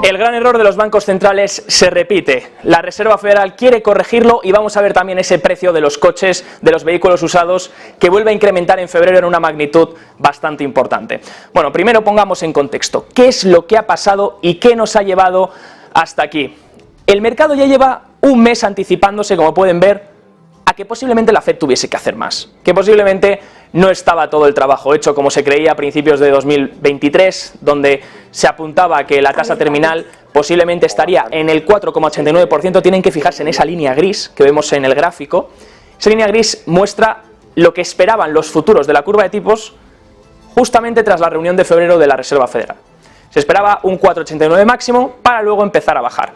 El gran error de los bancos centrales se repite. La Reserva Federal quiere corregirlo y vamos a ver también ese precio de los coches, de los vehículos usados, que vuelve a incrementar en febrero en una magnitud bastante importante. Bueno, primero pongamos en contexto qué es lo que ha pasado y qué nos ha llevado hasta aquí. El mercado ya lleva un mes anticipándose, como pueden ver, a que posiblemente la Fed tuviese que hacer más, que posiblemente no estaba todo el trabajo hecho como se creía a principios de 2023, donde se apuntaba a que la tasa terminal posiblemente estaría en el 4,89%. Tienen que fijarse en esa línea gris que vemos en el gráfico. Esa línea gris muestra lo que esperaban los futuros de la curva de tipos justamente tras la reunión de febrero de la Reserva Federal. Se esperaba un 4,89 máximo para luego empezar a bajar.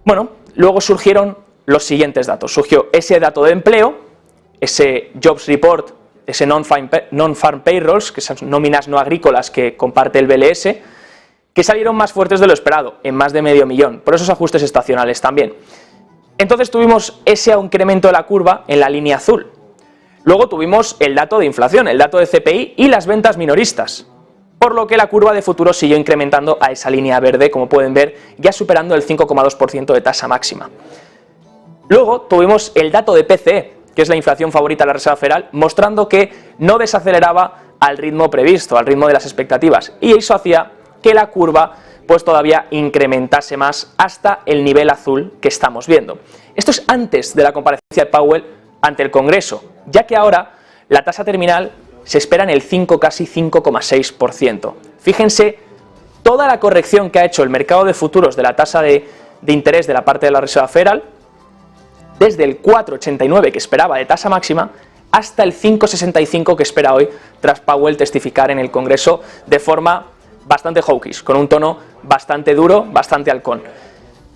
Bueno, luego surgieron los siguientes datos. Surgió ese dato de empleo, ese Jobs Report, ese Non-Farm Payrolls, que son nóminas no agrícolas que comparte el BLS, que salieron más fuertes de lo esperado, en más de 500.000, por esos ajustes estacionales también. Entonces tuvimos ese incremento de la curva en la línea azul. Luego tuvimos el dato de inflación, el dato de CPI y las ventas minoristas, por lo que la curva de futuros siguió incrementando a esa línea verde, como pueden ver, ya superando el 5,2% de tasa máxima. Luego tuvimos el dato de PCE, que es la inflación favorita de la Reserva Federal, mostrando que no desaceleraba al ritmo previsto, al ritmo de las expectativas, y eso hacía que la curva pues todavía incrementase más hasta el nivel azul que estamos viendo. Esto es antes de la comparecencia de Powell ante el Congreso, ya que ahora la tasa terminal se espera en el 5, casi 5,6%. Fíjense toda la corrección que ha hecho el mercado de futuros de la tasa de interés de la parte de la Reserva Federal, desde el 4,89 que esperaba de tasa máxima hasta el 5,65 que espera hoy tras Powell testificar en el Congreso de forma bastante hawkish, con un tono bastante duro, bastante halcón.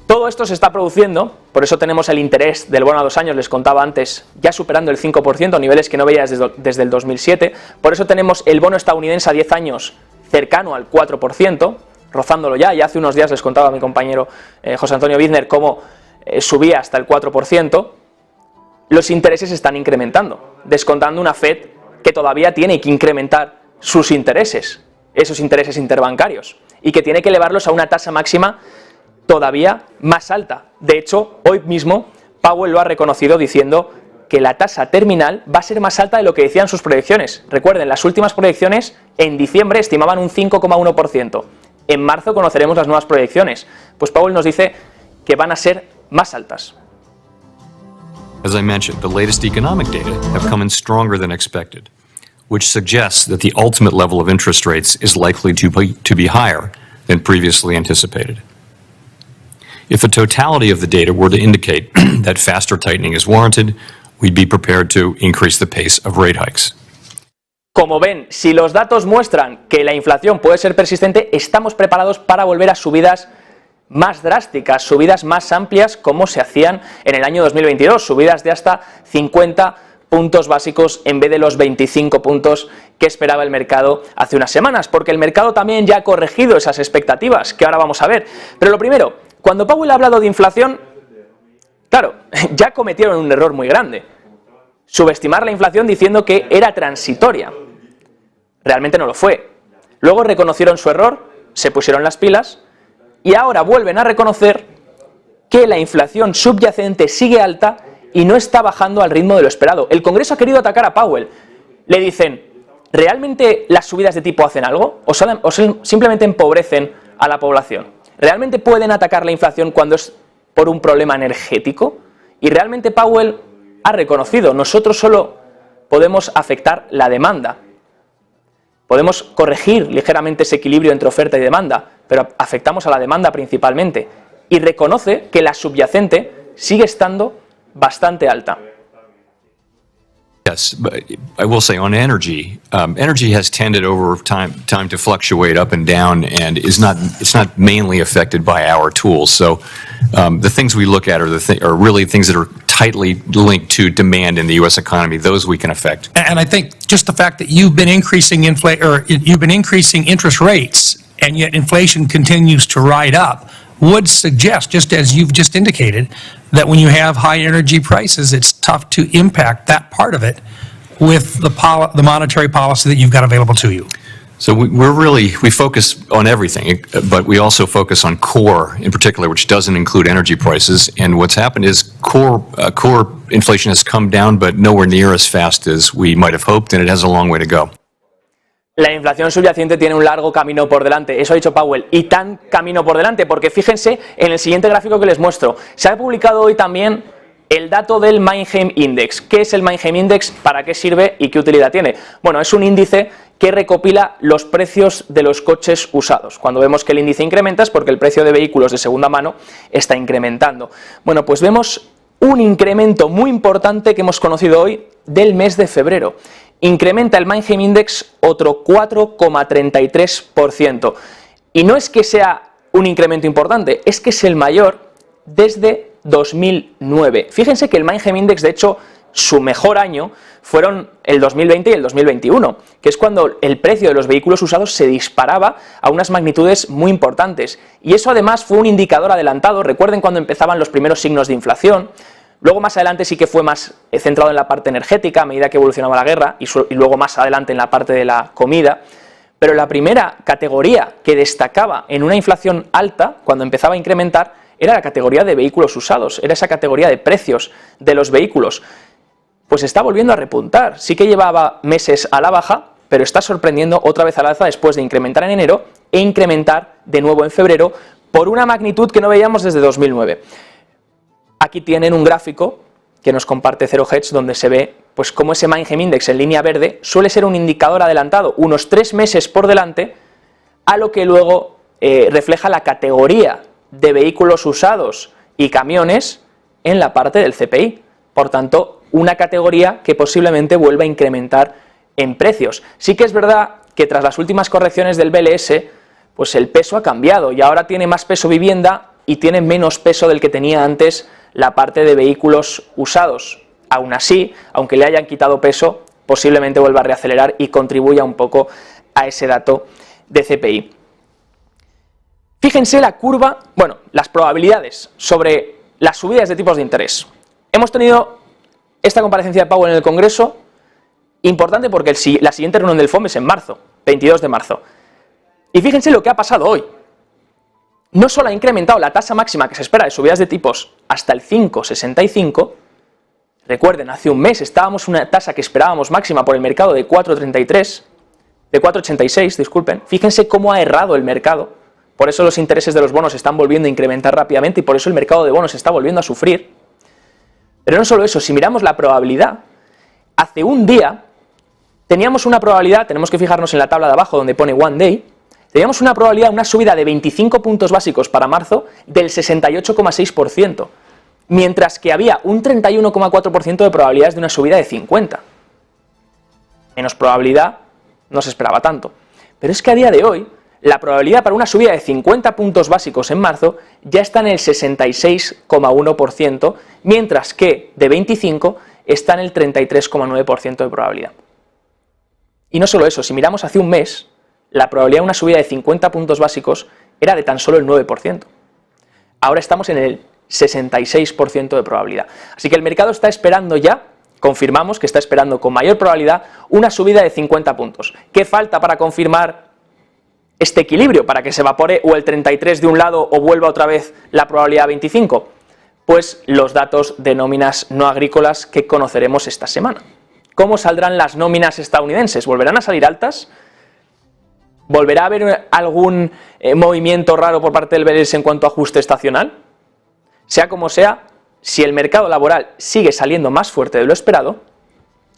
Todo esto se está produciendo, por eso tenemos el interés del bono a 2 años, les contaba antes, ya superando el 5%, niveles que no veías desde el 2007, por eso tenemos el bono estadounidense a 10 años cercano al 4%, rozándolo ya hace unos días les contaba a mi compañero José Antonio Bizner cómo subía hasta el 4%, los intereses están incrementando, descontando una Fed que todavía tiene que incrementar sus intereses, esos intereses interbancarios, y que tiene que elevarlos a una tasa máxima todavía más alta. De hecho, hoy mismo Powell lo ha reconocido diciendo que la tasa terminal va a ser más alta de lo que decían sus proyecciones. Recuerden, las últimas proyecciones en diciembre estimaban un 5,1%. En marzo conoceremos las nuevas proyecciones. Pues Powell nos dice que van a ser más altas. As I mentioned, the latest economic data have come in stronger than expected, which suggests that the ultimate level of interest rates is likely to be higher than previously anticipated. If the totality of the data were to indicate that faster tightening is warranted, we'd be prepared to increase the pace of rate hikes. Como ven, si los datos muestran que la inflación puede ser persistente, estamos preparados para volver a subidas más drásticas, subidas más amplias como se hacían en el año 2022, subidas de hasta 50 puntos básicos en vez de los 25 puntos que esperaba el mercado hace unas semanas, porque el mercado también ya ha corregido esas expectativas, que ahora vamos a ver. Pero lo primero, cuando Powell ha hablado de inflación, claro, ya cometieron un error muy grande, subestimar la inflación diciendo que era transitoria. Realmente no lo fue. Luego reconocieron su error, se pusieron las pilas, y ahora vuelven a reconocer que la inflación subyacente sigue alta y no está bajando al ritmo de lo esperado. El Congreso ha querido atacar a Powell. Le dicen, ¿realmente las subidas de tipo hacen algo? ¿O simplemente empobrecen a la población? ¿Realmente pueden atacar la inflación cuando es por un problema energético? Y realmente Powell ha reconocido, nosotros solo podemos afectar la demanda. Podemos corregir ligeramente ese equilibrio entre oferta y demanda, pero afectamos a la demanda principalmente, y reconoce que la subyacente sigue estando bastante alta. Yes, but I will say on energy, energy has tended over time to fluctuate up and down, and it's not mainly affected by our tools. So the things we look at are really things that are tightly linked to demand in the U.S. economy. Those we can affect. And I think just the fact that you've been increasing interest rates, and yet inflation continues to ride up, would suggest, just as you've just indicated, that when you have high energy prices, it's tough to impact that part of it with the monetary policy that you've got available to you. So we focus on everything, but we also focus on core in particular, which doesn't include energy prices. And what's happened is core inflation has come down, but nowhere near as fast as we might have hoped, and it has a long way to go. La inflación subyacente tiene un largo camino por delante, eso ha dicho Powell, y tan camino por delante, porque fíjense en el siguiente gráfico que les muestro. Se ha publicado hoy también el dato del Manheim Index. ¿Qué es el Manheim Index? ¿Para qué sirve y qué utilidad tiene? Bueno, es un índice que recopila los precios de los coches usados. Cuando vemos que el índice incrementa es porque el precio de vehículos de segunda mano está incrementando. Bueno, pues vemos un incremento muy importante que hemos conocido hoy del mes de febrero. Incrementa el Manheim Index otro 4,33%. Y no es que sea un incremento importante, es que es el mayor desde 2009. Fíjense que el Manheim Index, de hecho, su mejor año fueron el 2020 y el 2021, que es cuando el precio de los vehículos usados se disparaba a unas magnitudes muy importantes. Y eso además fue un indicador adelantado. Recuerden cuando empezaban los primeros signos de inflación. Luego más adelante sí que fue más centrado en la parte energética a medida que evolucionaba la guerra y luego más adelante en la parte de la comida. Pero la primera categoría que destacaba en una inflación alta, cuando empezaba a incrementar, era la categoría de vehículos usados, era esa categoría de precios de los vehículos. Pues está volviendo a repuntar, sí que llevaba meses a la baja, pero está sorprendiendo otra vez al alza después de incrementar en enero e incrementar de nuevo en febrero por una magnitud que no veíamos desde 2009. Aquí tienen un gráfico que nos comparte Zero Hedge donde se ve pues cómo ese Manheim Index en línea verde suele ser un indicador adelantado unos 3 meses por delante a lo que luego refleja la categoría de vehículos usados y camiones en la parte del CPI. Por tanto, una categoría que posiblemente vuelva a incrementar en precios. Sí que es verdad que tras las últimas correcciones del BLS, pues el peso ha cambiado y ahora tiene más peso vivienda y tiene menos peso del que tenía antes la parte de vehículos usados. Aún así, aunque le hayan quitado peso, posiblemente vuelva a reacelerar y contribuya un poco a ese dato de CPI. Fíjense la curva, bueno, las probabilidades sobre las subidas de tipos de interés. Hemos tenido esta comparecencia de Powell en el Congreso, importante porque la siguiente reunión del FOMC es en marzo, 22 de marzo. Y fíjense lo que ha pasado hoy. No solo ha incrementado la tasa máxima que se espera de subidas de tipos hasta el 5,65, recuerden, hace un mes estábamos en una tasa que esperábamos máxima por el mercado de 4,33, de 4,86, disculpen, fíjense cómo ha errado el mercado, por eso los intereses de los bonos están volviendo a incrementar rápidamente y por eso el mercado de bonos está volviendo a sufrir. Pero no solo eso, si miramos la probabilidad, hace un día teníamos una probabilidad, tenemos que fijarnos en la tabla de abajo donde pone One Day, teníamos una probabilidad, una subida de 25 puntos básicos para marzo del 68,6%, mientras que había un 31,4% de probabilidades de una subida de 50. Menos probabilidad, no se esperaba tanto. Pero es que a día de hoy, la probabilidad para una subida de 50 puntos básicos en marzo ya está en el 66,1%, mientras que de 25 está en el 33,9% de probabilidad. Y no solo eso, si miramos hace un mes, la probabilidad de una subida de 50 puntos básicos era de tan solo el 9%. Ahora estamos en el 66% de probabilidad. Así que el mercado está esperando ya, confirmamos que está esperando con mayor probabilidad una subida de 50 puntos. ¿Qué falta para confirmar este equilibrio, para que se evapore o el 33 de un lado o vuelva otra vez la probabilidad a 25? Pues los datos de nóminas no agrícolas que conoceremos esta semana. ¿Cómo saldrán las nóminas estadounidenses? ¿Volverán a salir altas? ¿Volverá a haber algún movimiento raro por parte del BLS en cuanto a ajuste estacional? Sea como sea, si el mercado laboral sigue saliendo más fuerte de lo esperado,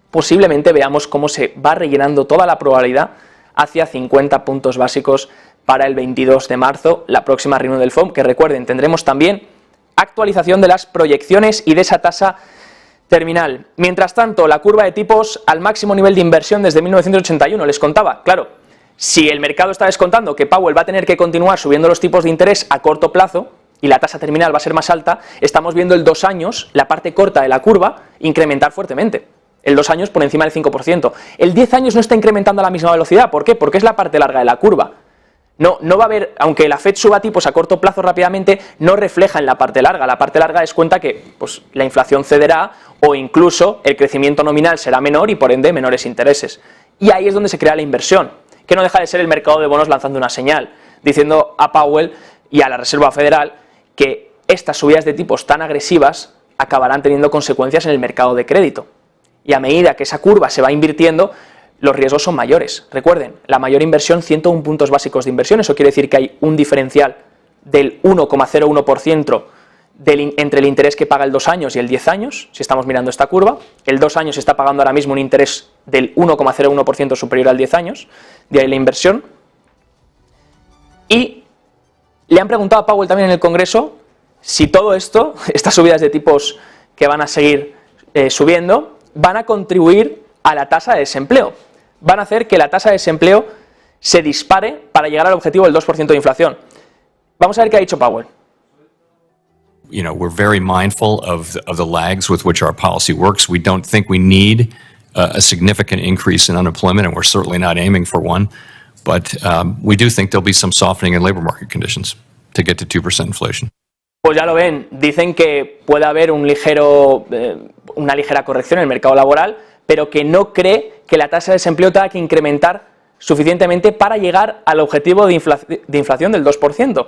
posiblemente veamos cómo se va rellenando toda la probabilidad hacia 50 puntos básicos para el 22 de marzo, la próxima reunión del FOMC, que recuerden, tendremos también actualización de las proyecciones y de esa tasa terminal. Mientras tanto, la curva de tipos al máximo nivel de inversión desde 1981, les contaba, claro, si el mercado está descontando que Powell va a tener que continuar subiendo los tipos de interés a corto plazo y la tasa terminal va a ser más alta, estamos viendo el 2 años, la parte corta de la curva, incrementar fuertemente. El 2 años por encima del 5%. El 10 años no está incrementando a la misma velocidad. ¿Por qué? Porque es la parte larga de la curva. No va a haber, aunque la Fed suba tipos a corto plazo rápidamente, no refleja en la parte larga. La parte larga descuenta que pues, la inflación cederá o incluso el crecimiento nominal será menor y por ende menores intereses. Y ahí es donde se crea la inversión, que no deja de ser el mercado de bonos lanzando una señal, diciendo a Powell y a la Reserva Federal que estas subidas de tipos tan agresivas acabarán teniendo consecuencias en el mercado de crédito. Y a medida que esa curva se va invirtiendo, los riesgos son mayores. Recuerden, la mayor inversión, 101 puntos básicos de inversión, eso quiere decir que hay un diferencial del 1,01% entre el interés que paga el 2 años y el 10 años, si estamos mirando esta curva. El 2 años está pagando ahora mismo un interés del 1,01% superior al 10 años, de ahí la inversión. Y le han preguntado a Powell también en el Congreso si todo esto, estas subidas de tipos que van a seguir subiendo, van a contribuir a la tasa de desempleo. Van a hacer que la tasa de desempleo se dispare para llegar al objetivo del 2% de inflación. Vamos a ver qué ha dicho Powell. You know, we're very mindful of the lags with which our policy works. We don't think we need a significant increase in unemployment, and we're certainly not aiming for one. But we do think there'll be some softening in labor market conditions to get to 2% inflation. Pues ya lo ven, dicen que puede haber una ligera corrección en el mercado laboral, pero que no cree que la tasa de desempleo tenga que incrementar suficientemente para llegar al objetivo de inflación del 2%.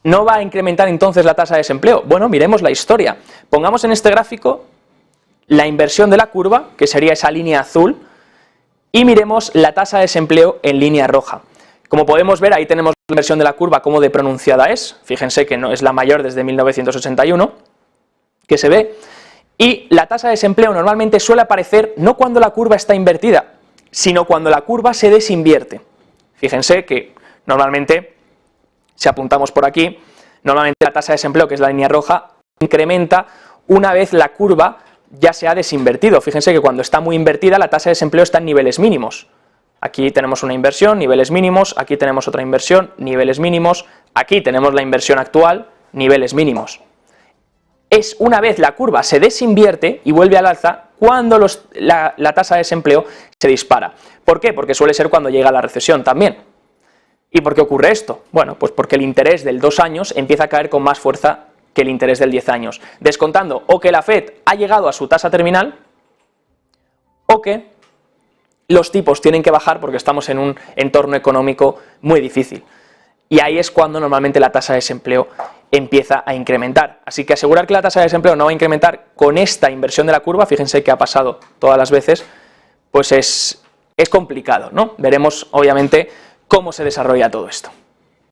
¿No va a incrementar entonces la tasa de desempleo? Bueno, miremos la historia. Pongamos en este gráfico la inversión de la curva, que sería esa línea azul, y miremos la tasa de desempleo en línea roja. Como podemos ver, ahí tenemos la inversión de la curva, cómo de pronunciada es. Fíjense que no es la mayor desde 1981, que se ve. Y la tasa de desempleo normalmente suele aparecer no cuando la curva está invertida, sino cuando la curva se desinvierte. Fíjense que normalmente, si apuntamos por aquí, normalmente la tasa de desempleo, que es la línea roja, incrementa una vez la curva ya se ha desinvertido. Fíjense que cuando está muy invertida, la tasa de desempleo está en niveles mínimos. Aquí tenemos una inversión, niveles mínimos, aquí tenemos otra inversión, niveles mínimos, aquí tenemos la inversión actual, niveles mínimos. Es una vez la curva se desinvierte y vuelve al alza cuando la tasa de desempleo se dispara. ¿Por qué? Porque suele ser cuando llega la recesión también. ¿Y por qué ocurre esto? Bueno, pues porque el interés del 2 años empieza a caer con más fuerza que el interés del 10 años, descontando o que la Fed ha llegado a su tasa terminal o que los tipos tienen que bajar porque estamos en un entorno económico muy difícil. Y ahí es cuando normalmente la tasa de desempleo empieza a incrementar. Así que asegurar que la tasa de desempleo no va a incrementar con esta inversión de la curva, fíjense que ha pasado todas las veces, pues es complicado, ¿no? Veremos obviamente cómo se desarrolla todo esto.